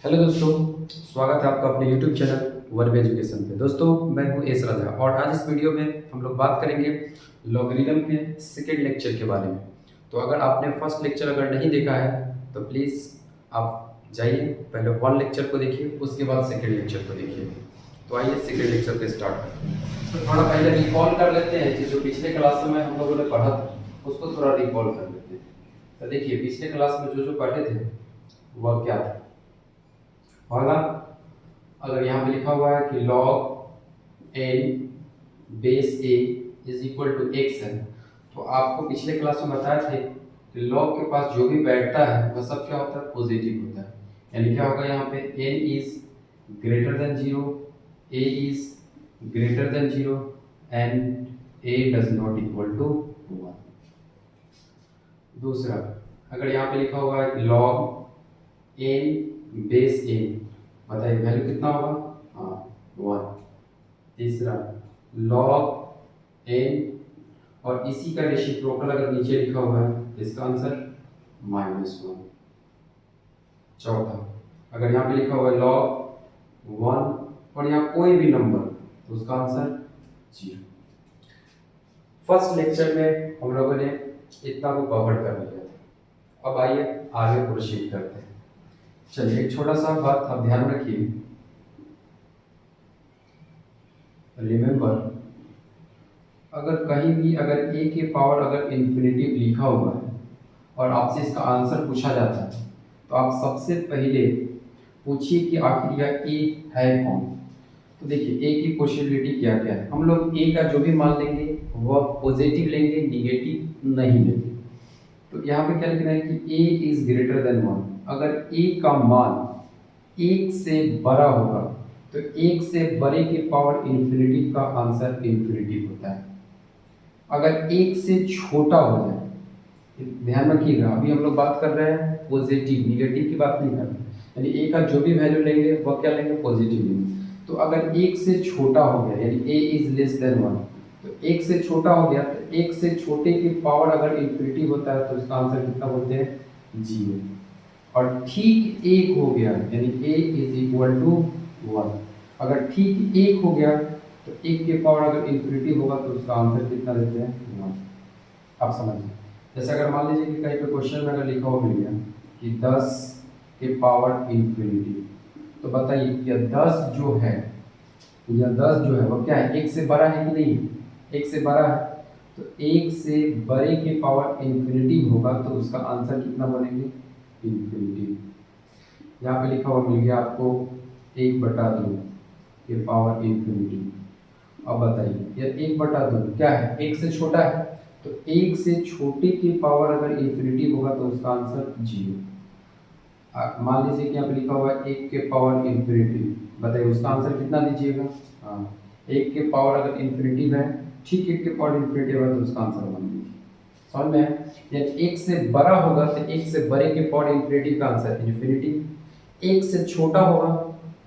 Hello दोस्तों, स्वागत है आपका अपने YouTube channel one way education पे। दोस्तों, मैं हूं एस राजा और आज इस वीडियो में हम लोग बात करेंगे लॉगरिदम के सेकेंड लेक्चर के बारे में। तो अगर आपने फर्स्ट लेक्चर अगर नहीं देखा है तो प्लीज़ आप जाइए, पहले वन लेक्चर को देखिए, उसके बाद सेकेंड लेक्चर को देखिए। तो आइए सेकेंड लेक्चर पे स्टार्ट करते हैं। तो थोड़ा पहले रिकॉल कर लेते हैं कि जो पिछले क्लास में हम लोगों ने पढ़ा था उसको थोड़ा रिकॉल कर लेते हैं। तो देखिए, पिछले क्लास में जो पढ़े थे वह क्या था। पहला, अगर यहाँ पे लिखा हुआ है कि log n base a is equal to x है, तो आपको पिछले क्लास में बताए थे कि log के पास जो भी बैठता है वह सब क्या होता है, पॉजिटिव होता है। यानी क्या होगा यहाँ पे n is greater than 0, a is greater than 0 and a does not equal to 1। दूसरा, अगर यहाँ पे लिखा हुआ है कि log n बेस a, बताइए वैल्यू कितना होगा, हाँ 1। तीसरा, log n और इसी का रेसिप्रोकल अगर नीचे लिखा हुआ है तो इसका आंसर -1। चौथा, अगर यहाँ पे लिखा हुआ है log 1 और यहाँ कोई भी नंबर तो उसका आंसर 0। फर्स्ट लेक्चर में हम लोगों ने इतना को कवर कर लिया था। अब आइए आगे प्रोसीड करते हैं। चलिए, एक छोटा सा बात आप ध्यान रखिए। रिमेंबर, अगर कहीं भी अगर a के पावर अगर इन्फिनिटिव लिखा हुआ है और आपसे इसका आंसर पूछा जाता है तो आप सबसे पहले पूछिए कि आखिर यह a है कौन। तो देखिए a की पॉसिबिलिटी क्या क्या है। हम लोग a का जो भी मान लेंगे वह पॉजिटिव लेंगे, निगेटिव नहीं लेंगे। तो यहाँ पे क्या लिखना है कि a इज ग्रेटर देन 1। अगर a का मान 1 से बड़ा होगा तो 1 से बड़े के पावर इन्फिनिटिव का आंसर इन्फिनिटिव होता है। अगर 1 से छोटा हो जाए, ध्यान रखिएगा, अभी हम लोग बात कर रहे हैं पॉजिटिव, निगेटिव की बात नहीं कर रहे हैं। यानी a का जो भी वैल्यू लेंगे वह क्या लेंगे, पॉजिटिव लेंगे। तो अगर 1 से छोटा हो गया यानी a इज लेस देन 1, तो 1 से छोटा हो गया तो 1 से छोटे की पावर अगर इन्फिनिटी होता है तो इसका आंसर कितना बोलते हैं, 0। और ठीक 1 हो गया यानी a इज इक्वल टू 1। अगर ठीक 1 हो गया तो 1 के पावर अगर इन्फिनिटी होगा तो उसका आंसर कितना देते हैं, 1। आप समझिए, जैसे अगर मान लीजिए कि कहीं पे क्वेश्चन में अगर लिखा हुआ मिल गया कि 10 के पावर इन्फिनिटी, तो बताइए यह 10 जो है, यह 10 जो है वो क्या है, 1 से बड़ा है कि नहीं, 1 से बड़ा है। तो 1 से बड़े के पावर इन्फिनिटी होगा तो उसका आंसर कितना बनेंगे, इन्फिनिटी। यहाँ पे लिखा हुआ मिल गया आपको 1/2 के पावर इन्फिनिटी। अब बताइए यह 1/2 क्या है, 1 से छोटा है, तो 1 से छोटे की पावर अगर इन्फिनिटी होगा तो उसका आंसर 0। मान लीजिए कि यहाँ पे लिखा हुआ है 1 के पावर इन्फिनिटी, बताइए उसका आंसर कितना दीजिएगा, हाँ 1 के पावर अगर इन्फिनिटी है, ठीक 1 के पावर इन्फिनिटी है तो उसका आंसर 1 दीजिए। समझ में है? यानी 1 से बड़ा होगा तो 1 से बड़े के पावर इन्फिनिटी का आंसर इन्फिनिटी। 1 से छोटा होगा,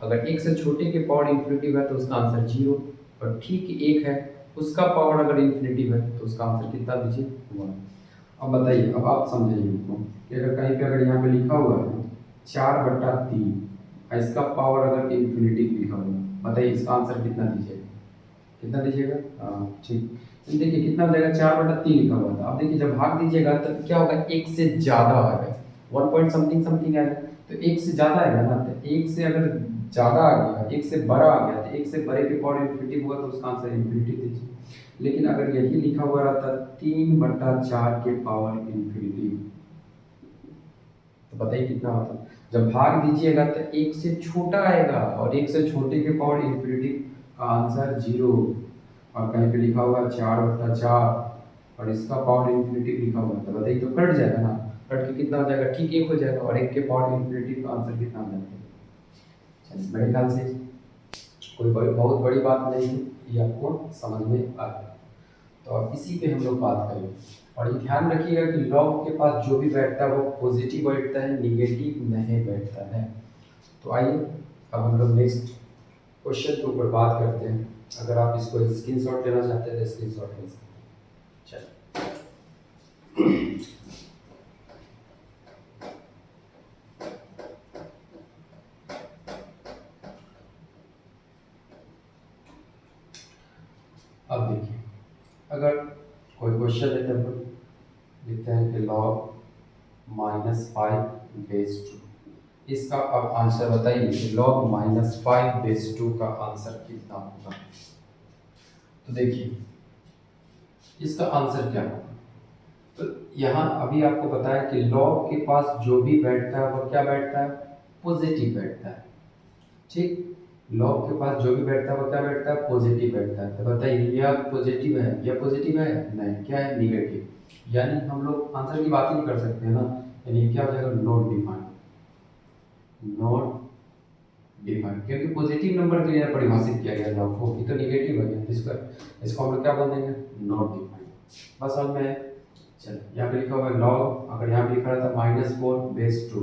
अगर 1 से छोटे के पावर इन्फिनिटी है तो उसका आंसर 0। और ठीक 1 है, उसका पावर अगर इन्फिनिटी है तो उसका आंसर कितना दीजिए, 1। अब बताइए, अब आप समझिए इनको कि अगर कहीं पे अगर यहाँ पे लिखा हुआ है 4/3, इसका पावर अगर इन्फिनिटी लिखा हुआ है, बताइए इसका आंसर कितना दीजिएगा, कितना दीजिएगा, हाँ ठीक। तो देखिए कितना हो जाएगा, 4/3 लिखा हुआ था। अब देखिए जब भाग दीजिएगा तो क्या होगा, 1 से ज़्यादा आएगा, 1 पॉइंट समथिंग समथिंग आएगा। तो 1 से ज़्यादा आएगा ना, तो 1 से अगर ज़्यादा आ गया, 1 से बड़ा आ गया, तो 1 से बड़े के पावर इन्फिनिटी होगा तो उसका आंसर इन्फिनिटी दीजिए। लेकिन अगर यही लिखा हुआ रहता 3/4 के पावर इन्फिनिटी, तो बताइए कितना होता। जब भाग दीजिएगा तो 1 से छोटा आएगा और 1 से छोटे के पावर इन्फिनिटी का आंसर 0। और कहीं पे लिखा हुआ है 4/4 और इसका पावर इन्फिनिटी लिखा हुआ है, तो बताइए तो कट जाएगा ना, कट के कितना हो जाएगा, ठीक 1 हो जाएगा और 1 के पावर इन्फिनिटी का आंसर कितना हो जाएगा। चलिए, मेरे ख्याल से कोई बहुत बड़ी बात नहीं है, ये आपको समझ में आ गया। तो अब इसी पे हम लोग बात करेंगे। और ये ध्यान रखिएगा कि लॉग के पास जो भी बैठता है वो पॉजिटिव बैठता है, निगेटिव नहीं बैठता है। तो आइए अब हम लोग नेक्स्ट क्वेश्चन के ऊपर बात करते हैं। अगर आप इसको स्क्रीनशॉट लेना चाहते हैं तो स्क्रीनशॉट ले सकते हैं। चलिए, अब देखिए, अगर कोई क्वेश्चन देते हैं, लिखते हैं कि log -5/2, इसका अब आंसर बताइए कि log -5/2 का आंसर कितना होगा। तो देखिए इसका आंसर क्या होगा। तो यहाँ अभी आपको बताया कि log के पास जो भी बैठता है वो क्या बैठता है, पॉजिटिव बैठता है। ठीक, लॉग के पास जो भी बैठता है वो क्या बैठता है, पॉजिटिव बैठता है। तो बताइए यह पॉजिटिव है, यह पॉजिटिव है, नहीं, क्या है, निगेटिव। यानी हम लोग आंसर की बात ही नहीं कर सकते हैं ना, यानी क्या हो जाएगा, नॉट डिफाइंड, नॉट डिफाइंड, क्योंकि पॉजिटिव नंबर के लिए परिभाषित किया गया लॉग को, ये तो निगेटिव है गया, इसको हम लोग क्या बोल देंगे, नॉट डिफाइंड। बस समझ में है। चलो यहाँ पे लिखा हुआ है लॉग, अगर यहाँ पे लिखा रहता -4/2,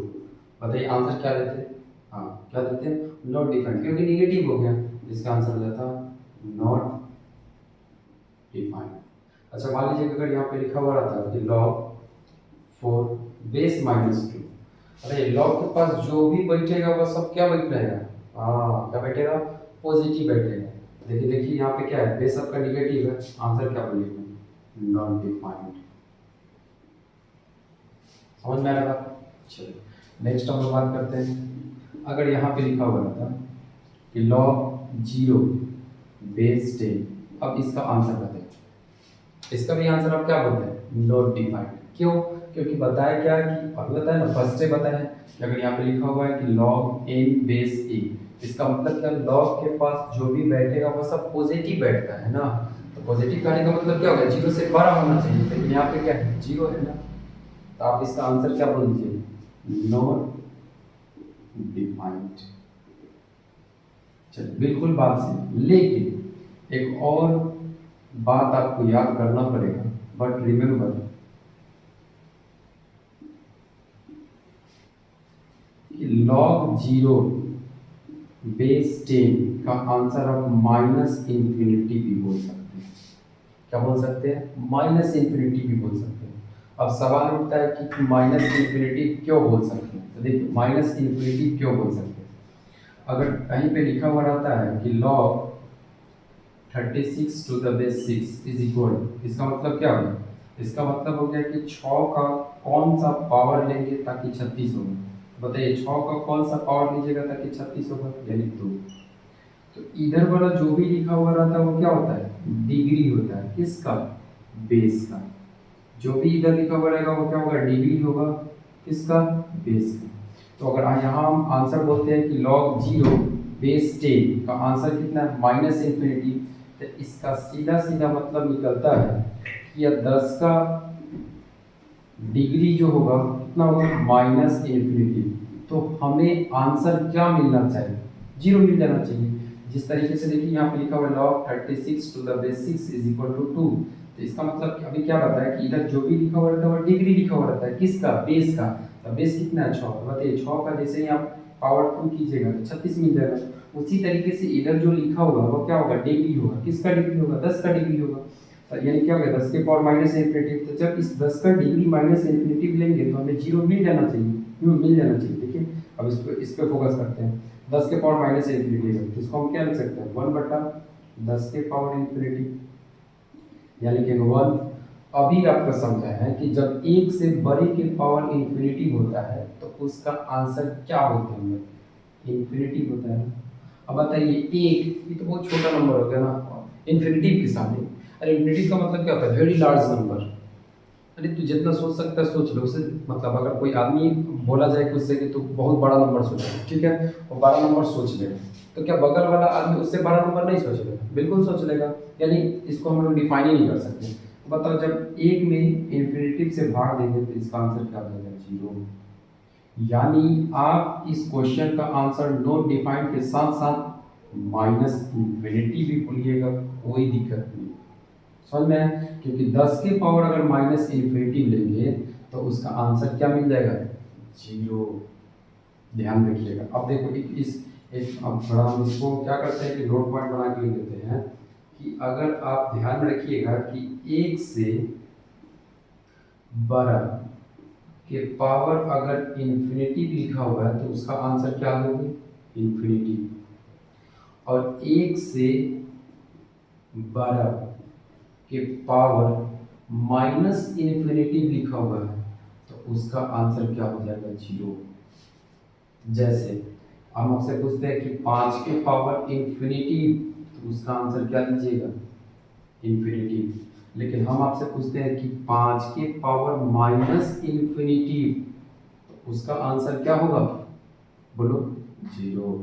बताइए आंसर क्या देते हैं, हाँ क्या देते हैं, नॉट डिफाइंड, क्योंकि निगेटिव हो गया, इसका आंसर हो जाता नॉट डिफाइंड। अच्छा मान लीजिए अगर यहाँ पे लिखा हुआ रहता कि log 4/-2, अरे log के पास जो भी बैठेगा वो सब क्या बैठ रहेगा, हाँ क्या बैठेगा, पॉजिटिव बैठेगा। देखिए देखिए यहाँ पे क्या है, बेस आपका निगेटिव है, आंसर क्या बोलिएगा, नॉट डिफाइंड। समझ में आ रहा है। चलिए नेक्स्ट हम लोग बात करते हैं, अगर यहाँ पे लिखा हुआ था कि log 0/10, अब इसका आंसर बताइए। इसका भी आंसर आप क्या बोलते हैं, नॉट डिफाइंड। क्यों, क्योंकि बताया क्या कि अभी बताया ना, फर्स्ट से बताया कि अगर यहाँ पे लिखा हुआ है कि log n/a, इसका मतलब क्या, log के पास जो भी बैठेगा वो सब पॉजिटिव बैठता है ना, तो पॉजिटिव कहने का मतलब क्या होगा, 0 से बड़ा होना चाहिए, लेकिन यहाँ पे क्या है, 0 है ना, तो आप इसका आंसर क्या बोल दीजिए, नॉट डिफाइंड। चलिए बिल्कुल बात सही, लेकिन एक और बात आपको याद करना पड़ेगा, बट रिमेम्बर कि log 0/10 का आंसर आप -∞ भी बोल सकते हैं। क्या बोल सकते हैं, -∞ भी बोल सकते हैं। अब सवाल उठता है कि -∞ क्यों बोल सकते हैं, तो देखिए -∞ क्यों बोल सकते हैं, अगर कहीं पे लिखा हुआ रहता है कि log 36⁶ इज इक्वल, इसका मतलब क्या होगा, इसका मतलब हो गया कि 6 का कौन सा पावर लेंगे ताकि 36 होगा। बताइए 6 का कौन सा पावर लीजिएगा ताकि 36 होगा, यानी 2। तो इधर वाला जो भी लिखा हुआ रहता है वो क्या होता है, डिग्री होता है, किसका, बेस का। जो भी इधर लिखा हुआ रहेगा वो क्या होगा, डिग्री होगा, किसका, बेस का। तो अगर यहाँ हम आंसर बोलते हैं कि log 0/10 का आंसर कितना है, -∞, तो इसका सीधा सीधा मतलब निकलता है कि यह 10 का डिग्री जो होगा कितना होगा, -∞। तो हमें आंसर क्या मिलना चाहिए, 0 मिल जाना चाहिए। जिस तरीके से देखिए यहाँ पे लिखा हुआ log 36⁶ इज इक्वल टू 2, तो इसका मतलब कि अभी क्या बताया कि इधर जो भी लिखा हुआ रहता है वो डिग्री लिखा हुआ रहता है, किसका, बेस का। तो बेस कितना है, 6। बताइए 6 का जैसे ही आप पावर 2 कीजिएगा तो 36 मिल जाएगा। उसी तरीके से इधर जो लिखा होगा वो क्या होगा, डिग्री होगा, किसका डिग्री होगा, 10 का डिग्री होगा। तो यानी क्या होगा, 10 के पावर -∞। तो जब इस 10 का डिग्री -∞ लेंगे तो हमें 0 मिल जाना चाहिए, मिल जाना चाहिए। देखिए अब इस पे फोकस करते हैं, 10 के पावर -∞ लेंगे तो इसको हम क्या लिख सकते हैं, 1/10 के पावर ∞, यानी कि 1। अभी आपको समझा है कि जब 1 से बड़े के पावर ∞ होता है तो उसका आंसर क्या होता है, ∞ होता है। अब बताइए 1, ये तो बहुत छोटा नंबर हो गया ना इन्फिनिटी के सामने। अरे इन्फिनिटी का मतलब क्या होता है, वेरी लार्ज नंबर। अरे तू जितना सोच सकता है सोच लो, उससे मतलब अगर कोई आदमी बोला जाए खुद से कि तू बहुत बड़ा नंबर सोच, ठीक है, वो बड़ा नंबर सोच लेगा, तो क्या बगल वाला आदमी उससे बड़ा नंबर नहीं सोच लेगा, बिल्कुल सोच लेगा। यानी इसको हम लोग डिफाइन ही नहीं कर सकते। तो बताओ जब 1 में इन्फिनिटी से भाग देंगे तो इसका आंसर क्या हो जाएगा, 0। यानी आप इस क्वेश्चन का आंसर नॉट डिफाइंड के साथ साथ -∞ भी बोलिएगा, कोई दिक्कत नहीं। समझ में आया, क्योंकि 10 के पावर अगर -∞ लेंगे तो उसका आंसर क्या मिल जाएगा, 0। ध्यान रखिएगा। अब देखो अब थोड़ा हम इसको क्या करते हैं कि नोट पॉइंट बना के लिख देते हैं कि अगर आप ध्यान में रखिएगा कि 1 से बड़ा के पावर अगर इन्फिनिटी लिखा हुआ है तो उसका आंसर क्या होगा, इन्फिनिटी। और 1 से बड़ा के पावर माइनस इन्फिनिटी लिखा हुआ है तो उसका आंसर क्या हो जाएगा? 0। जैसे हम आपसे पूछते हैं कि 5 के पावर इन्फिनिटी, तो उसका आंसर क्या दीजिएगा? इन्फिनिटी। लेकिन हम आपसे पूछते हैं कि 5 के पावर माइनस इन्फिनिटी, तो उसका आंसर क्या होगा? बोलो। 0।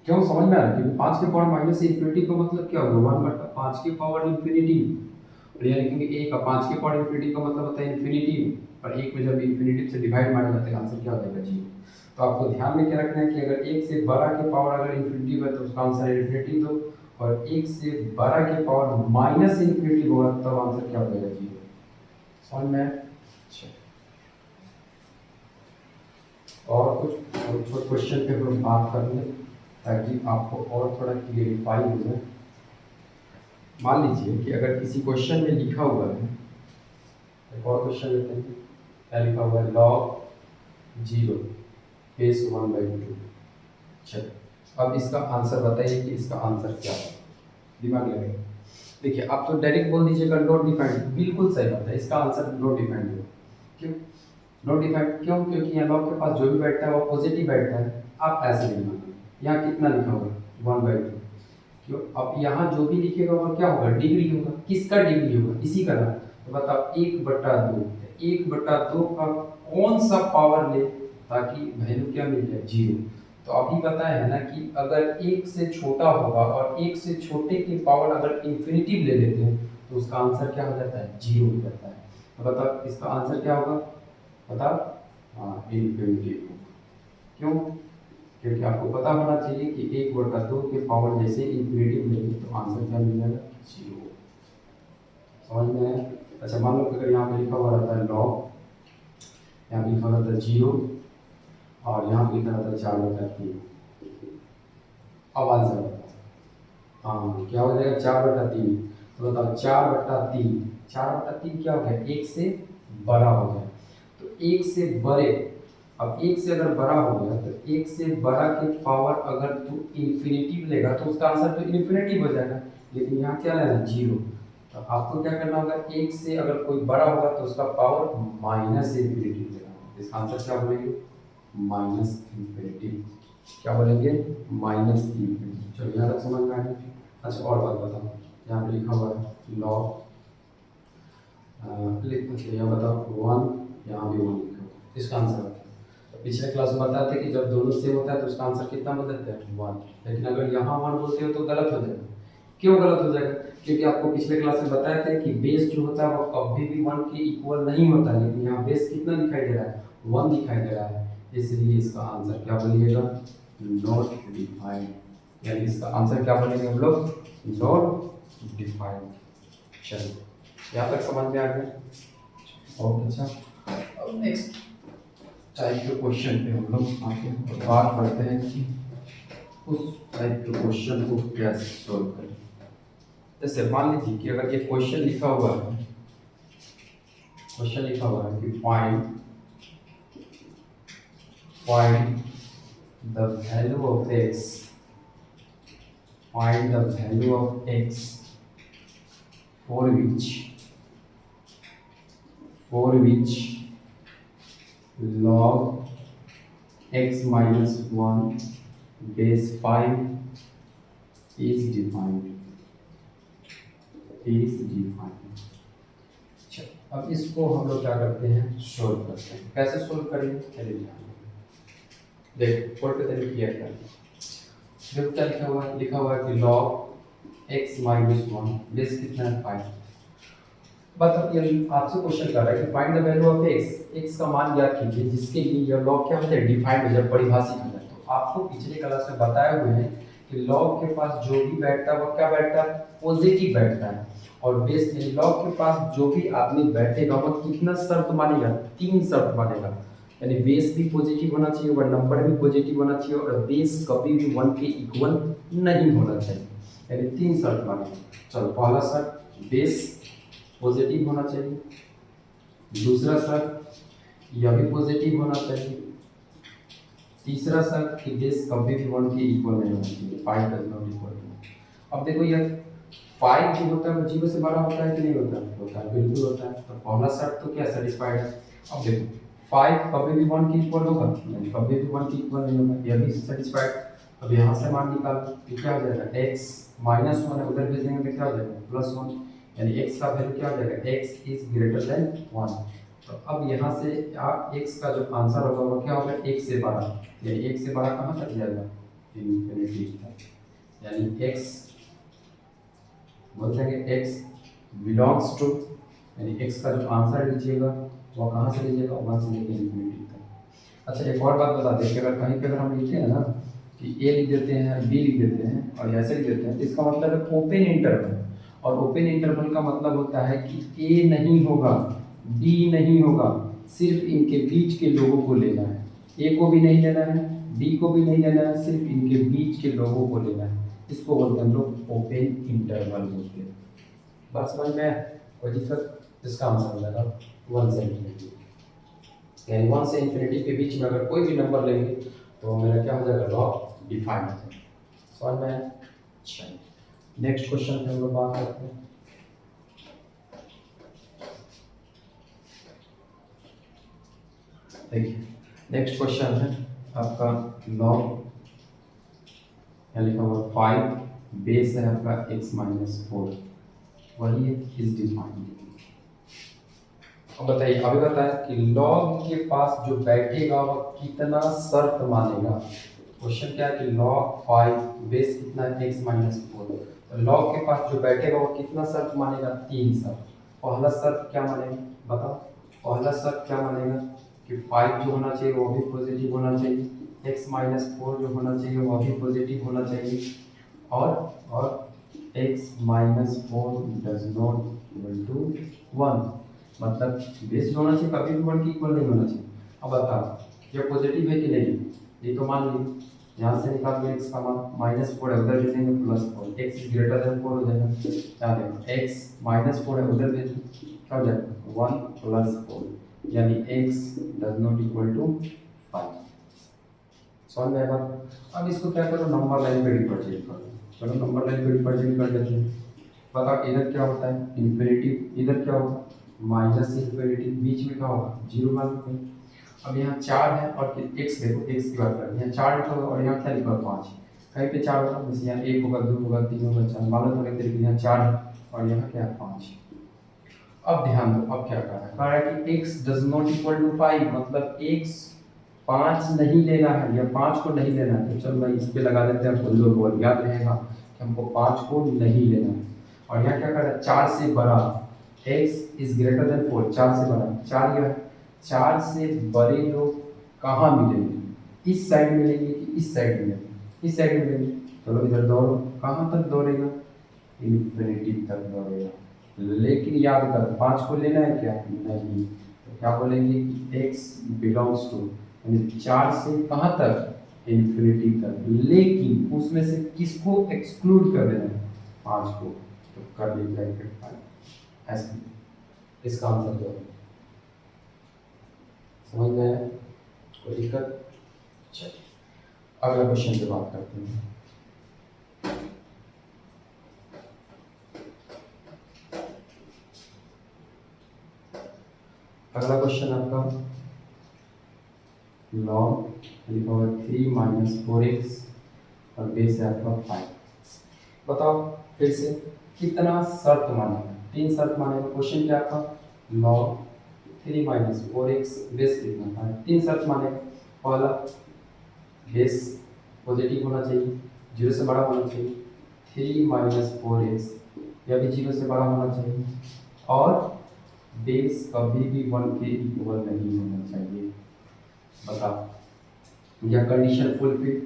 क्यों? समझ में आ रहा है? क्योंकि 5 के पावर माइनस इन्फिनिटी का मतलब क्या होगा? 1/5 के पावर इन्फिनिटी। और यहाँ लिखेंगे 1 का 5 के पावर इन्फिनिटी का मतलब होता है इन्फिनिटी, और 1 में जब इन्फिनिटी से डिवाइड मारा जाता है आंसर क्या हो जाएगा? 0। तो आपको ध्यान में क्या रखना है कि अगर 1 से बड़ा के पावर अगर इन्फिनिटी है तो उसका आंसर इन्फिनिटी दो, और 1 से बड़ा के पावर माइनस इन्फिनिटी होगा तब आंसर क्या हो जाएगा? 0। समझ में? अच्छा, और कुछ छोटे क्वेश्चन पे हम बात कर लें ताकि आपको और थोड़ा क्लियरिफाई हो जाए। मान लीजिए कि अगर किसी क्वेश्चन में लिखा हुआ है, एक और क्वेश्चन लेते हैं, क्या लिखा हुआ है? log 0 base 1/2। चलो, अब इसका आंसर बताइए कि इसका आंसर क्या है? दिमाग लगाइए। देखिए, आप तो डायरेक्ट बोल दीजिएगा नॉट डिफाइंड, बिल्कुल सही बात है, इसका आंसर नॉट डिफाइंड होगा। क्यों नॉट डिफाइंड? क्यों? क्योंकि यहाँ लॉग के पास जो भी बैठता है वो पॉजिटिव बैठता है। आप ऐसे नहीं मानोगे, यहाँ कितना लिखा होगा? 1/2। क्यों? अब यहाँ जो भी लिखेगा वो क्या होगा? डिग्री होगा। किसका डिग्री होगा? इसी का ना। तो बताओ 1/2, 1/2 का कौन सा पावर ले ताकि वैल्यू क्या मिल जाए? 0। तो अभी बताया है ना कि अगर 1 से छोटा होगा और 1 से छोटे की पावर अगर इन्फिनिटी ले लेते हैं तो उसका आंसर क्या हो जाता है? 0 हो जाता है। तो बताओ इसका आंसर क्या होगा? बताओ। हाँ, इन्फिनिटी। क्यों? क्योंकि आपको पता होना चाहिए कि 1/2 के पावर जैसे इन्फिनिटी मिलेगी तो आंसर क्या मिल जाएगा? 0। समझ में आया? अच्छा, मान लो कि अगर यहाँ पे लिखा हुआ रहता है लॉग, यहाँ पे लिखा हुआ रहता है 0 और यहाँ पे लिखा रहता है 4/3। अब आंसर बताओ। हाँ, क्या हो जाएगा? 4/3। तो बताओ 4/3, 4/3 क्या हो गया? 1 से बड़ा हो गया। तो 1 से बड़े, अब 1 से अगर बड़ा हो गया तो 1 से बड़ा के पावर अगर तू इन्फिनिटी लेगा तो उसका आंसर तो इन्फिनिटी हो जाएगा, लेकिन यहाँ क्या लेना? 0। तो आपको क्या करना होगा? 1 से अगर कोई बड़ा होगा तो उसका पावर माइनस इन्फिनिटी लेना होगा। इसका आंसर क्या बोलेंगे? Minus infinity. क्या बोलेंगे? Minus infinity. चलो, यहाँ तक समझ में आ गया। अच्छा, और बात बताओ, यहाँ पे लिखा हुआ है लॉग, अच्छा यहाँ बताओ 1, यहाँ भी 1 लिखा हुआ है, इसका आंसर बताओ। पिछले क्लास में बताते थे कि जब दोनों सेम होता है तो उसका आंसर कितना बदलता है? 1। लेकिन अगर यहाँ 1 बोलते हो तो गलत हो जाएगा। क्यों गलत हो जाएगा? क्योंकि आपको पिछले क्लास में बताया था कि बेस जो होता है वो कभी भी 1 के इक्वल नहीं होता, लेकिन यहाँ बेस कितना दिखाई दे रहा है? 1 दिखाई दे रहा है, इसलिए इसका आंसर क्या बोलिएगा? Not defined. यानी इसका आंसर क्या बोलेंगे हम लोग? Not defined. चलिए, यहाँ तक समझ में आ गया? बहुत अच्छा। अब नेक्स्ट टाइप के क्वेश्चन पे हम लोग आते हैं और बात करते हैं कि उस टाइप के क्वेश्चन को कैसे सॉल्व करें। जैसे मान लीजिए कि अगर ये क्वेश्चन लिखा हुआ है, कि find the value of x, find the value of x for which log x minus 1 base 5 is defined। अच्छा, अब इसको हम लोग क्या करते हैं? सोल्व करते हैं। कैसे सोल्व करेंगे? चलिए देखो, कोड पे तरीके किया क्या देखो, क्या लिखा हुआ है कि log x minus 1 बेस कितना है? 5। मतलब ये आपसे क्वेश्चन कर रहा है कि find the value of x का मान ज्ञात कीजिए जिसके लिए यह लॉग क्या होता है? डिफाइंड हो जाए, परिभाषित हो जाए। तो आपको पिछले क्लास में बताए हुए हैं कि लॉग के पास जो भी बैठता है वो क्या बैठता है? पॉजिटिव बैठता है। और बेस यानी लॉग के पास जो भी आदमी बैठेगा वो कितना शर्त मानेगा? 3 शर्त मानेगा। यानी बेस भी पॉजिटिव होना चाहिए और नंबर भी पॉजिटिव होना चाहिए और बेस कभी भी 1 के इक्वल नहीं होना चाहिए, यानी 3 शर्त मानेगा। चलो, पहला शर्त बेस पॉजिटिव होना चाहिए, दूसरा शर्त यह भी पॉजिटिव होना चाहिए, तीसरा शर्त कि बेस कभी भी 1 के इक्वल नहीं होना चाहिए, 5 डज नॉट इक्वल टू। अब देखो, यह 5 जो होता है वो 0 से बड़ा होता है कि नहीं होता? होता है, बिल्कुल होता है। तो पहला शर्त तो क्या सेटिस्फाइड है। अब देखो 5 कभी भी 1 के इक्वल होगा नहीं, कभी भी 1 के इक्वल नहीं होगा, यह भी सेटिस्फाइड। अब यहाँ से मान निकालो तो क्या हो जाएगा, x माइनस 1 है, उधर भेज देंगे तो क्या हो जाएगा प्लस 1, यानी x का वैल्यू क्या हो जाएगा, x इज ग्रेटर देन 1। तो अब यहाँ से आप x का जो आंसर होगा वो क्या होगा, 1 से बड़ा, यानी 1 से बड़ा कहाँ तक जाएगा, इन्फिनिटी तक, यानी x बोल देंगे x बिलोंग्स टू, यानी x का जो आंसर लीजिएगा वो कहाँ से लीजिएगा, वहाँ से लेके इन्फिनिटी तक। अच्छा एक और बात बता दें कि अगर कहीं पे अगर हम लिखते हैं ना कि a लिख देते हैं, b लिख देते हैं और ऐसे लिख देते हैं, तो इसका मतलब है ओपन इंटरवल। और ओपन इंटरवल का मतलब होता है कि a नहीं होगा, b नहीं होगा, सिर्फ इनके बीच के लोगों को लेना है। a को भी नहीं लेना है, b को भी नहीं लेना है, सिर्फ इनके बीच के लोगों को लेना है। इसको बोलते हैं हम लोग ओपन इंटरवल बोलते हैं। बात समझ में आया? कोई दिक्कत? इसका आंसर हो जाएगा 1 से इन्फिनिटी, यानी 1 से इन्फिनिटी के बीच में अगर कोई भी नंबर लेंगे तो मेरा क्या हो जाएगा, लॉ डिफाइन हो जाएगा। समझ में आया? चलिए नेक्स्ट क्वेश्चन पे हम लोग बात करते हैं। देखिए नेक्स्ट क्वेश्चन है आपका लॉग, यहाँ लिखा हुआ 5 बेस है आपका x माइनस 4, वही है इज डिफाइंड। अब बताइए, अभी बताया कि लॉग के पास जो बैठेगा वह कितना शर्त मानेगा। क्वेश्चन क्या है कि लॉग 5 बेस कितना है, x माइनस 4, तो लॉग के पास जो बैठेगा वो कितना शर्त मानेगा, 3 शर्त। पहला शर्त क्या मानेगा बताओ, पहला शर्त क्या मानेगा कि 5 जो होना चाहिए वो भी पॉजिटिव होना चाहिए, x माइनस 4 जो होना चाहिए वो भी पॉजिटिव होना चाहिए, और x minus 4 does not equal to 1, मतलब बेस जो होना चाहिए कभी भी 1 के इक्वल नहीं होना चाहिए। अब बताओ ये पॉजिटिव है कि नहीं, ये तो मान लीजिए यहाँ से निकाल के x का मान माइनस 4 है, उधर भेज देंगे plus 4, x is greater then 4 हो जाएगा। क्या देखो x माइनस 4 है, उधर भेज क्या हो जाएगा 1 प्लस 4, यानी x does not equal to 5। समझ में आया बात? अब इसको क्या करो, नंबर लाइन पे रिप्रेजेंट करो। चलो नंबर लाइन पे रिप्रेजेंट कर देते हैं। बताओ इधर क्या होता है इन्फिनिटी, इधर क्या होगा माइनस इन्फिनिटी, बीच में क्या होगा 0 मान लो। अब यहाँ 4 है और x देखो, x की बात करें, यहाँ 4 लिखा होगा और यहाँ क्या लिखा होगा 5, कहीं पे 4 होगा, जैसे यहाँ 1 होगा 2 होगा 3 होगा 4, मान लो थोड़ी देर के लिए यहाँ 4 है और यहाँ क्या है 5। अब ध्यान दो, अब क्या कह रहा है कि x does not equal to 5, मतलब x 5 नहीं लेना है या 5 को नहीं लेना है। तो चलो भाई इस पे लगा देते हैं, आपको जो बोल याद रहेगा कि हमको 5 को नहीं लेना है। और यहाँ क्या कर रहा है 4 से बड़ा, x इज ग्रेटर देन 4, 4 से बड़ा, 4 यह है, 4 से बड़े लोग कहाँ मिलेंगे, इस साइड मिलेंगे कि इस साइड मिलेंगे, इस साइड मिलेंगे। चलो इधर दौड़ो, कहाँ तक दौड़ेगा, इन्फिनिटी तक दौड़ेगा। लेकिन याद कर 5 को लेना है क्या, नहीं, तो क्या बोलेंगे कि x बिलोंग्स टू, यानी 4 से कहाँ तक इन्फिनिटी तक, लेकिन उसमें से किसको एक्सक्लूड कर देना है, 5 को, तो कर दी ब्रैकेट 5 ऐसे। इसका आंसर जो है समझ में आया, कोई दिक्कत? चलिए अगला क्वेश्चन पे बात करते हैं। अगला क्वेश्चन आपका लॉग 3 माइनस 4x और बेस है आपका 5। बताओ फिर से कितना शर्त मानेगा, 3 शर्त मानेगा। क्वेश्चन क्या आपका लॉग 3 माइनस 4x बेस कितना है, 3 शर्त मानेगा। पहला बेस पॉजिटिव होना चाहिए, 0 से बड़ा होना चाहिए, 3 माइनस 4x यह भी 0 से बड़ा होना चाहिए, और बेस कभी भी 1 के इक्वल नहीं होना चाहिए। बताओ यह कंडीशन फुलफिल,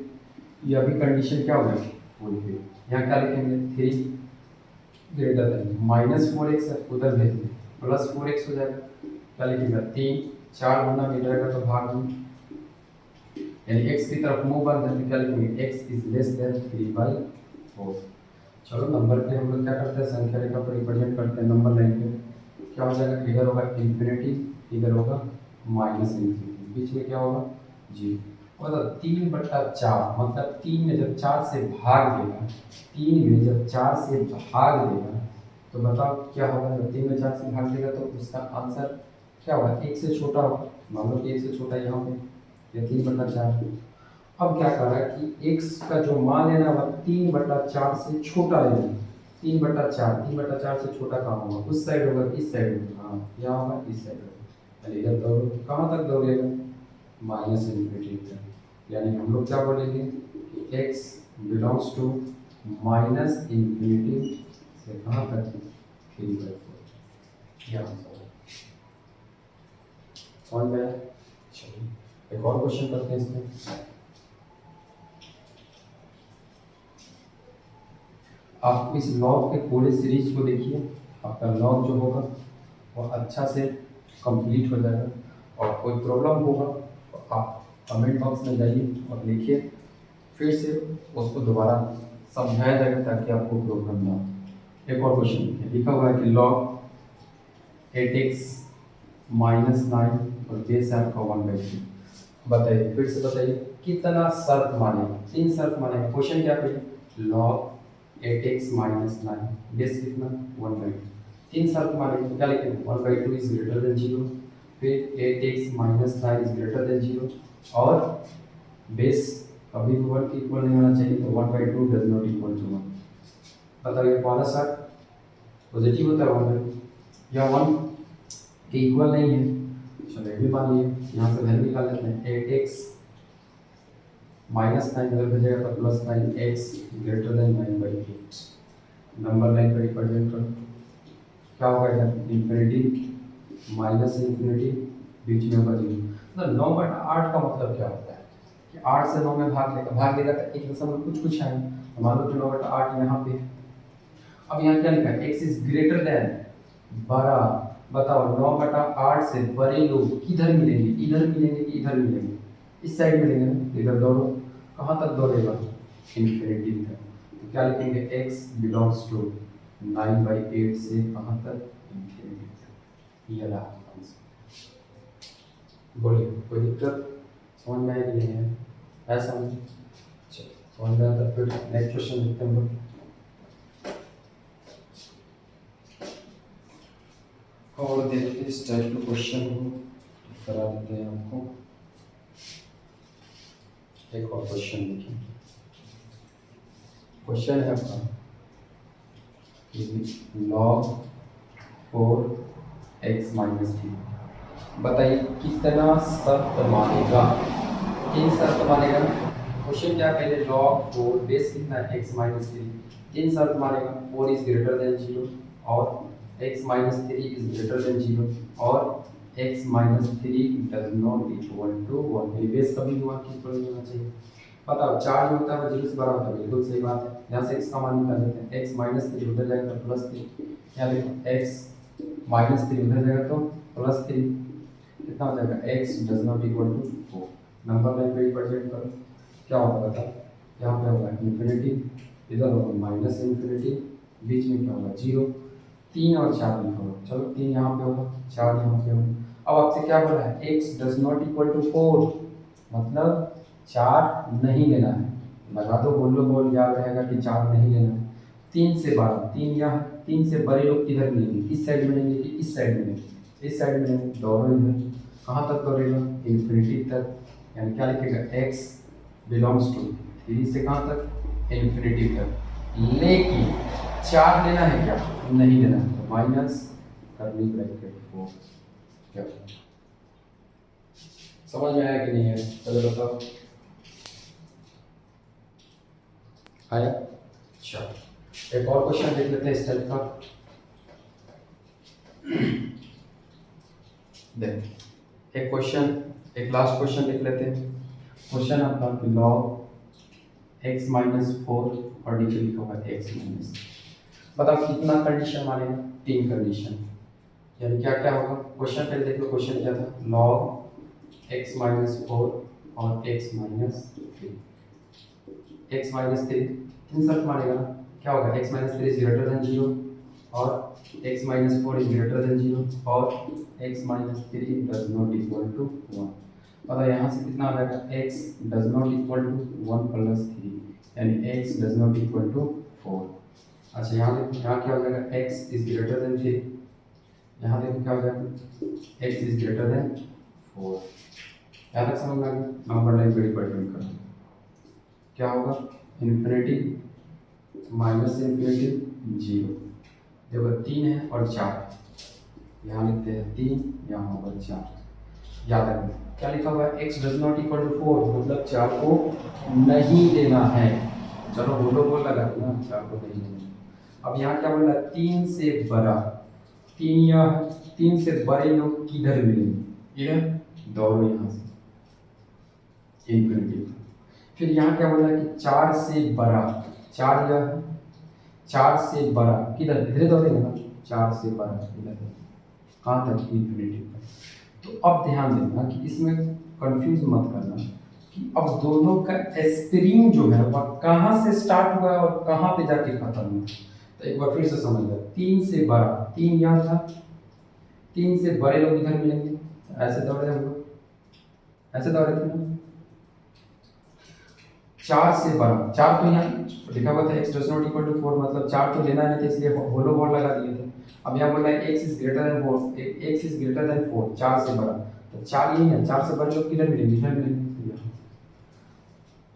यह भी कंडीशन क्या होगा फुलफिल। यहाँ क्या लिखेंगे 3 ग्रेटर देन माइनस 4x है, उधर भेज दें प्लस 4x हो जाएगा। क्या लिखेगा 3, 4 गुना मिल जाएगा तो भाग में, यानी x की तरफ मुंह बंद है, तो क्या लिखेंगे x इज लेस देन 3/4। चलो नंबर पे हम लोग क्या करते हैं, संख्या रेखा पर रिप्रेजेंट करते हैं नंबर लाइन पे। क्या हो जाएगा, इधर होगा इन्फिनिटी, इधर होगा माइनस इन्फिनिटी, बीच में क्या होगा 0। मतलब 3/4 मतलब 3 में जब 4 से भाग देगा, 3 में जब 4 से भाग देगा तो बताओ क्या होगा। जब 3 में 4 से भाग देगा तो उसका आंसर क्या होगा, 1 से छोटा होगा। मान लो कि 1 से छोटा यहाँ पे या 3/4। अब क्या कर रहा है कि x का जो मान लेना वह 3/4 से छोटा लेना। 3/4 से छोटा कहाँ होगा, उस साइड होगा, इस साइड होगा, हाँ यहाँ होगा, इस साइड होगा। इधर दौड़ो, कहाँ तक दौड़ेगा, माइनस इन्फिनिटी तक। यानी हम लोग क्या बोलेंगे कि x belongs to minus infinity से कहाँ तक, 3/4। यह आंसर है। समझ में आया? चलिए एक और क्वेश्चन करते हैं इसमें। आप इस लॉग के पूरे सीरीज को देखिए, आपका लॉग जो होगा वो अच्छा से कंप्लीट हो जाएगा। और कोई प्रॉब्लम होगा तो आप कमेंट बॉक्स में जाइए और लिखिए, फिर से उसको दोबारा समझाया जाएगा ताकि आपको प्रॉब्लम ना हो। एक और क्वेश्चन लिखा हुआ है कि लॉग 8x -9 और बेस है आपका 1/3। बताइए, फिर से बताइए कितना शर्त मानेगा, 3 शर्त मानेगा। क्वेश्चन क्या करिए, लॉग 8x -9 बेस कितना 1/2, 3 शर्त मानेंगे तो क्या लिखेंगे, 1/2 इज ग्रेटर देन 0, फिर 8x -9 इज ग्रेटर देन 0 और बेस कभी भी 1 के इक्वल नहीं होना चाहिए, तो 1/2 डज नॉट इक्वल टू 1। बताइए कौन सा शर्त पॉजिटिव होता है 1/2 या 1 के इक्वल नहीं है। चलो ये भी मान लिए, यहाँ से वैल्यू निकाल लेते हैं। 8x -9 इधर भेजेगा तो +9x greater than 9/8। Number line पर रिप्रेजेंट करो, क्या होगा इधर इन्फिनिटी माइनस इन्फिनिटी, बीच में होगा 0। मतलब 9/8 का मतलब क्या होता है कि 8 से 9 में भाग देगा तो एक दशमलव कुछ आएगा। तो मान लो कि 9/8 यहाँ पे। अब यहाँ क्या लिखा है, x इज ग्रेटर देन, बड़ा। बताओ 9/8 से बड़े लोग किधर मिलेंगे, इधर मिलेंगे कि इधर मिलेंगे, इस साइड मिलेंगे ना। इधर दौड़ो, कहाँ तक दौड़ेगा, इन्फिनिटी तक। तो क्या लिखेंगे, x बिलोंग्स टू 9/8 से कहाँ तक, इन्फिनिटी तक। ये रहा आंसर। बोलिए कोई दिक्कत, समझ में आया कि नहीं है, ऐसा नहीं। चलो समझ में आता, फिर नेक्स्ट क्वेश्चन देखते हैं हम लोग। और देखते इस टाइप के क्वेश्चन को करा देते हैं आपको। एक और क्वेश्चन देखिए, क्वेश्चन है आपका log 4x -3। बताइए कितना शर्त मानेगा, 3 शर्त मानेगा। क्वेश्चन क्या कह रहे, log 4 बेस कितना है x -3, 3 शर्त मानेगा। 4 इज ग्रेटर देन 0 और x -3 इज ग्रेटर देन 0 और x -3 does not equal to 1। Base कभी भी 1 के इक्वल नहीं होना चाहिए। बताओ 4 जो होता है वो 0 से बड़ा होता है, बिल्कुल सही बात है। यहाँ से x का मान निकाल लेते हैं, x -3 उधर जाएगा तो +3, यहाँ देखो x -3 उधर जाएगा तो +3, कितना हो जाएगा, x does not equal to 4। Number line पे रिप्रेजेंट करो, क्या होगा बताओ, यहाँ पे होगा इन्फिनिटी, इधर होगा माइनस इन्फिनिटी, बीच में क्या होगा 0, 3 और 4 लिखा होगा। चलो 3 यहाँ पे होगा, 4 यहाँ पे होगा। अब आपसे क्या बोला है, x does not equal to 4, मतलब 4 नहीं लेना है। लगा दो, बोल याद रहेगा कि 4 नहीं लेना है। 3 से बड़ा, 3 यहाँ, 3 से बड़े लोग किधर मिलेंगे, इस साइड मिलेंगे कि इस साइड मिलेंगे, इस साइड मिलेंगे। दोनों इधर, कहाँ तक दौड़ेगा, इन्फिनिटी तक। यानी क्या लिखेगा, x बिलोंग्स टू 3 से कहाँ तक, इन्फिनिटी तक। लेकिन 4 लेना है क्या, नहीं लेना है, तो माइनस करली ब्रैकेट 4। क्या समझ में आया कि नहीं है, चलो बताओ आया। अच्छा एक और क्वेश्चन देख लेते हैं इस टाइप का। देख एक क्वेश्चन, एक लास्ट क्वेश्चन लिख लेते हैं। क्वेश्चन आपका log x -4 और नीचे लिखा हुआ है x -, बताओ कितना कंडीशन मानेगा, 3 कंडीशन। यानी क्या क्या होगा, क्वेश्चन पहले देख लो, क्वेश्चन क्या था, log x -4 और x -3, x -3 3 शर्त मानेगा ना। क्या होगा, x -3 इज ग्रेटर देन 0 और x -4 इज ग्रेटर देन 0 और x -3 does not equal to 1। मतलब यहाँ से कितना आ जाएगा, x does not equal to 1 plus 3, यानी x does not equal to 4। अच्छा यहाँ देखो, यहाँ क्या हो जाएगा, x इज ग्रेटर देन 3, यहाँ देखो क्या हो जाएगा, x इज ग्रेटर देन 4। यहाँ तक समझ में आ गया। नंबर लाइन बड़ी डिपेंड करना क्या होगा, इन्फिनिटी माइनस इन्फिनिटी 0। देखो 3 है और 4, यहाँ लिखते हैं 3, यहाँ होगा 4। याद रखना क्या लिखा हुआ है, x does not equal to 4, मतलब 4 को नहीं लेना है। चलो बोल लगा ना, 4 को नहीं लेना। अब यहाँ क्या बोल रहा है, 3 से बड़ा, 3 या 3 से बड़े लोग किधर मिलेंगे, इधर दौड़ो यहाँ से इन्फिनिटी। फिर यहाँ क्या बोल रहा है कि 4 से बड़ा, 4 या 4 से बड़ा किधर, इधर दौड़ेगा ना, 4 से बड़ा इधर, कहाँ तक, इन्फिनिटी पर। तो अब ध्यान देना कि इसमें कंफ्यूज मत करना कि अब दोनों का स्प्रिंग जो है वह कहाँ से स्टार्ट हुआ और कहाँ पे जाके खत्म हुआ। तो एक बार फिर से समझ लो, 3 से बड़ा, 3 यहाँ था, 3 से बड़े लोग इधर मिलेंगे, ऐसे दौड़े हम लोग, ऐसे दौड़े थे ना। 4 से बड़ा, 4 तो यहाँ लिखा हुआ था x does not equal to 4, मतलब 4 तो लेना नहीं था, इसलिए होलो बोल लगा दिए थे। अब यहाँ बोल रहा है x is greater then 4, x is greater then 4, 4 से बड़ा, तो 4 यही है, 4 से बड़े लोग किधर मिलेंगे, इधर मिलेंगे।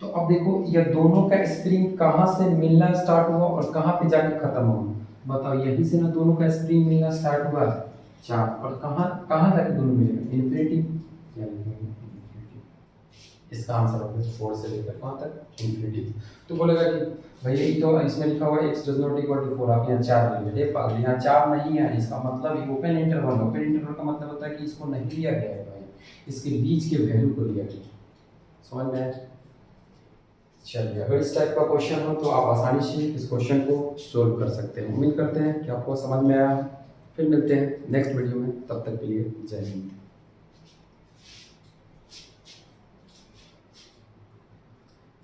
तो अब देखो ये दोनों का स्प्रिंग कहाँ से मिलना स्टार्ट हुआ और कहाँ पे जाके खत्म हुआ, बताओ। यहीं से ना दोनों का स्प्रिंग मिलना स्टार्ट हुआ 4, और कहाँ कहाँ जाके दोनों मिलेंगे, इन्फिनिटी। इसका आंसर होगा 4 से लेकर कहाँ तक, इन्फिनिटी। तो बोलेगा कि भैया ये तो इसमें लिखा हुआ है x does not equal to 4, आप यहाँ 4 ले लीजिए, पागल यहाँ 4 नहीं है, इसका मतलब ये ओपन इंटरवल, ओपन इंटरवल का मतलब होता है कि इसको नहीं लिया गया है भाई, इसके बीच के वैल्यू को लिया गया। समझ में आया। चलिए अगर इस टाइप का क्वेश्चन हो तो आप आसानी से इस क्वेश्चन को सोल्व कर सकते हैं। उम्मीद करते हैं कि आपको समझ में आया। फिर मिलते हैं नेक्स्ट वीडियो में, तब तक के लिए जय हिंद।